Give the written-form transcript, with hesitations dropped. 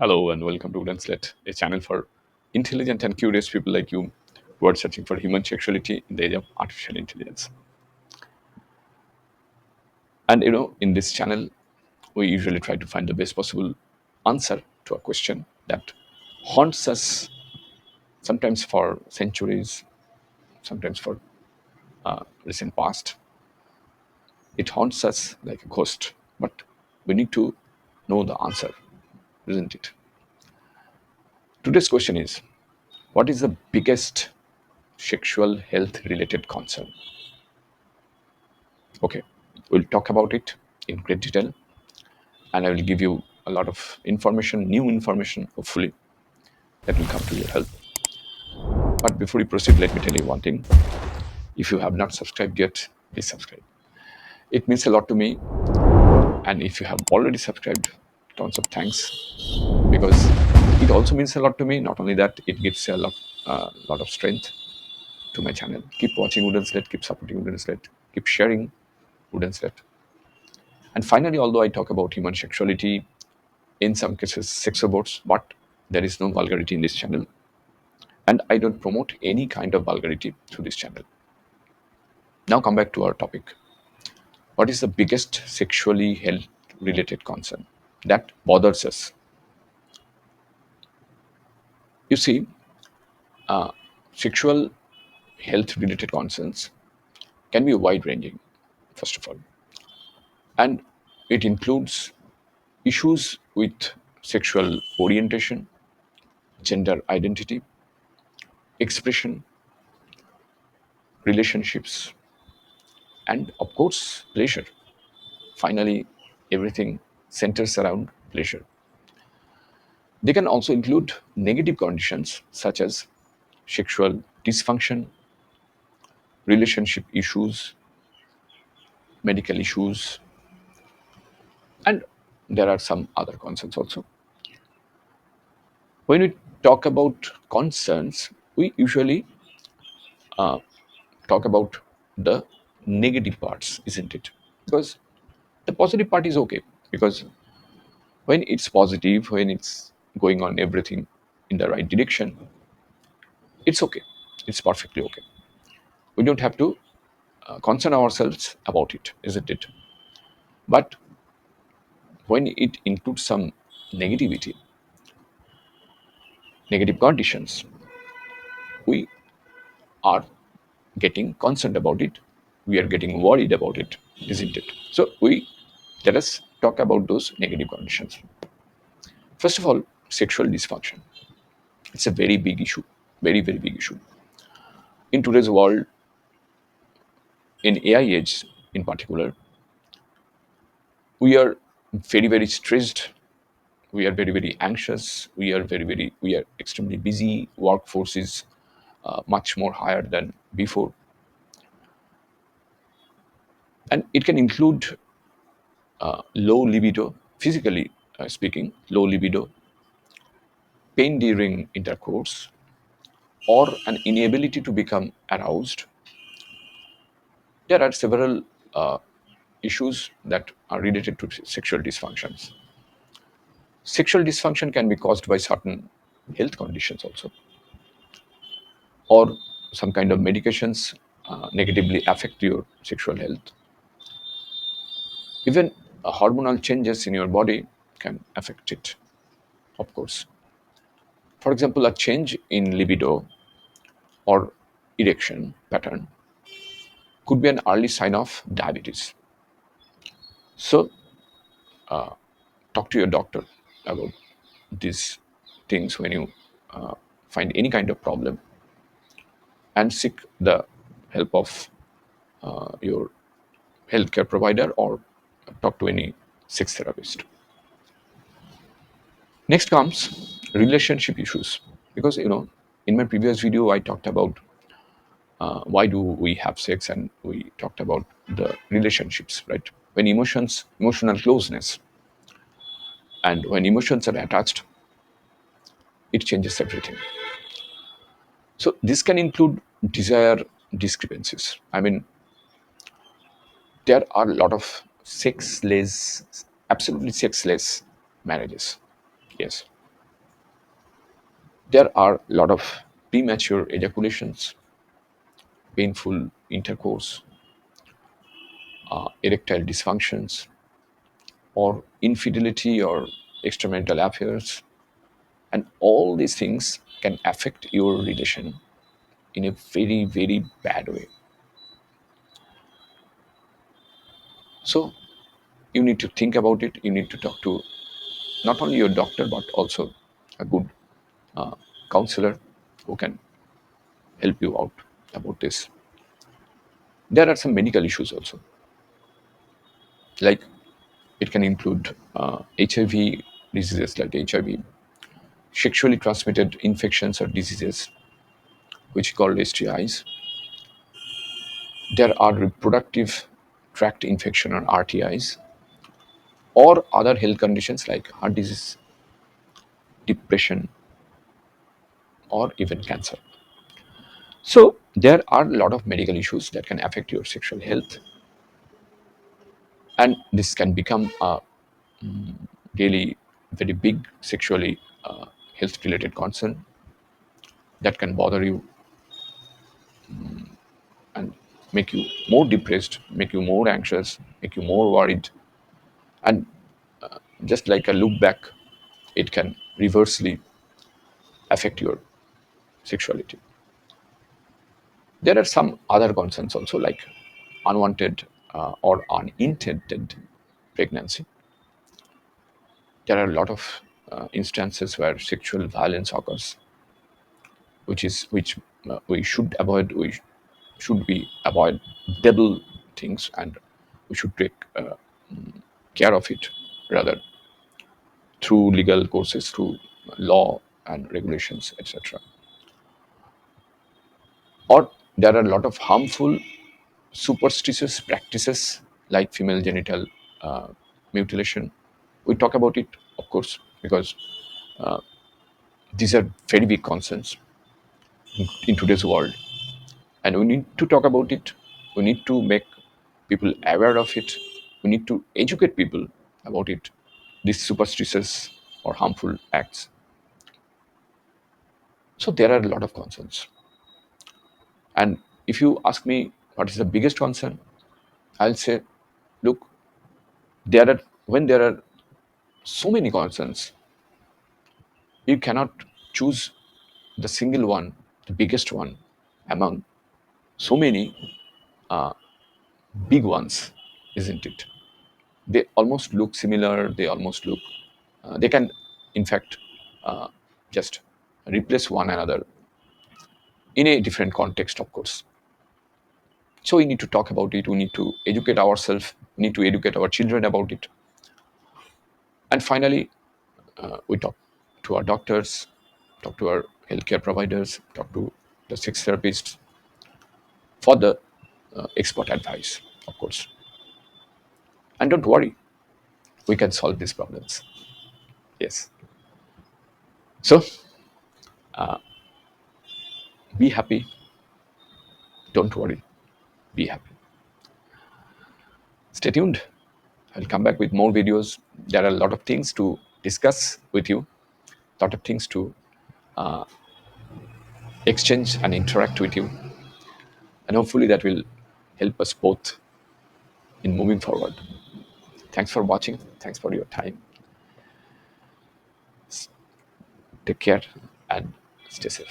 Hello and welcome to Wooden Slet, a channel for intelligent and curious people like you who are searching for human sexuality in the age of artificial intelligence. And in this channel, we usually try to find the best possible answer to a question that haunts us sometimes for centuries, sometimes for recent past. It haunts us like a ghost, but we need to know the answer, isn't it? Today's question is, what is the biggest sexual health related concern? Okay, we'll talk about it in great detail and I will give you a lot of information, new information, hopefully, that will come to your help. But before we proceed, let me tell you one thing. If you have not subscribed yet, please subscribe. It means a lot to me. And if you have already subscribed, tons of thanks because it also means a lot to me. Not only that, it gives a lot of strength to my channel. Keep watching Wooden Slet, keep supporting Wooden Slet, keep sharing Wooden Slet. And finally, although I talk about human sexuality, in some cases sex robots, but there is no vulgarity in this channel. And I don't promote any kind of vulgarity through this channel. Now come back to our topic. What is the biggest sexually health related concern that bothers us? You see, sexual health related concerns can be wide ranging, first of all. And it includes issues with sexual orientation, gender identity, expression, relationships, and of course, pleasure. Finally, everything centers around pleasure. They can also include negative conditions such as sexual dysfunction, relationship issues, medical issues, and there are some other concerns also. When we talk about concerns, we usually talk about the negative parts, isn't it? Because the positive part is okay, because when it's positive, when it's going on everything in the right direction, it's okay. It's perfectly okay. We don't have to concern ourselves about it, isn't it? But when it includes some negativity, negative conditions, we are getting concerned about it. We are getting worried about it, isn't it? So let us talk about those negative conditions. First of all, sexual dysfunction. It's a very big issue, very big issue. In today's world, in AI age in particular, we are very stressed. We are very anxious. We are extremely busy. Workforce is much more higher than before, and it can include low libido, physically speaking, low libido, pain during intercourse, or an inability to become aroused. There are several issues that are related to sexual dysfunctions. Sexual dysfunction can be caused by certain health conditions also, or some kind of medications negatively affect your sexual health. Even hormonal changes in your body can affect it, of course. For example, a change in libido or erection pattern could be an early sign of diabetes. So, talk to your doctor about these things when you find any kind of problem and seek the help of your healthcare provider or talk to any sex therapist. Next comes relationship issues because in my previous video I talked about why do we have sex, and we talked about the relationships, right? When emotional closeness, and when emotions are attached, it changes everything. So this can include desire discrepancies. I mean, there are a lot of sexless, absolutely sexless marriages. Yes. There are a lot of premature ejaculations, painful intercourse, erectile dysfunctions, or infidelity or extramarital affairs. And all these things can affect your relation in a very, very bad way. So you need to think about it. You need to talk to not only your doctor, but also a good counselor who can help you out about this. There are some medical issues also, like it can include HIV diseases like HIV, sexually transmitted infections or diseases, which are called STIs. There are reproductive tract infection or RTIs, or other health conditions like heart disease, depression, or even cancer. So there are a lot of medical issues that can affect your sexual health, and this can become a really very big sexually health related concern that can bother you and make you more depressed, make you more anxious, make you more worried. And just like a look back, it can reversely affect your sexuality. There are some other concerns also, like unwanted or unintended pregnancy. There are a lot of instances where sexual violence occurs, which we should avoid. We avoid double things, and we should take care of it rather through legal courses, through law and regulations, etc. Or there are a lot of harmful superstitious practices like female genital uh, mutilation. We talk about it, of course, because these are very big concerns in today's world, and we need to talk about it. We need to make people aware of it. We need to educate people about it, these superstitious or harmful acts. So there are a lot of concerns, and if you ask me what is the biggest concern, I'll say, look, there are when there are so many concerns, you cannot choose the single one, the biggest one among so many big ones, isn't it? They almost look similar. They almost look, they can, in fact, uh, just replace one another in a different context, of course. So we need to talk about it. We need to educate ourselves. We need to educate our children about it. And finally, we talk to our doctors, talk to our healthcare providers, talk to the sex therapists for the expert advice, of course. And don't worry, we can solve these problems. Yes. So be happy. Don't worry. Be happy. Stay tuned. I'll come back with more videos. There are a lot of things to discuss with you, a lot of things to exchange and interact with you. And hopefully that will help us both in moving forward. Thanks for watching. Thanks for your time. Take care and stay safe.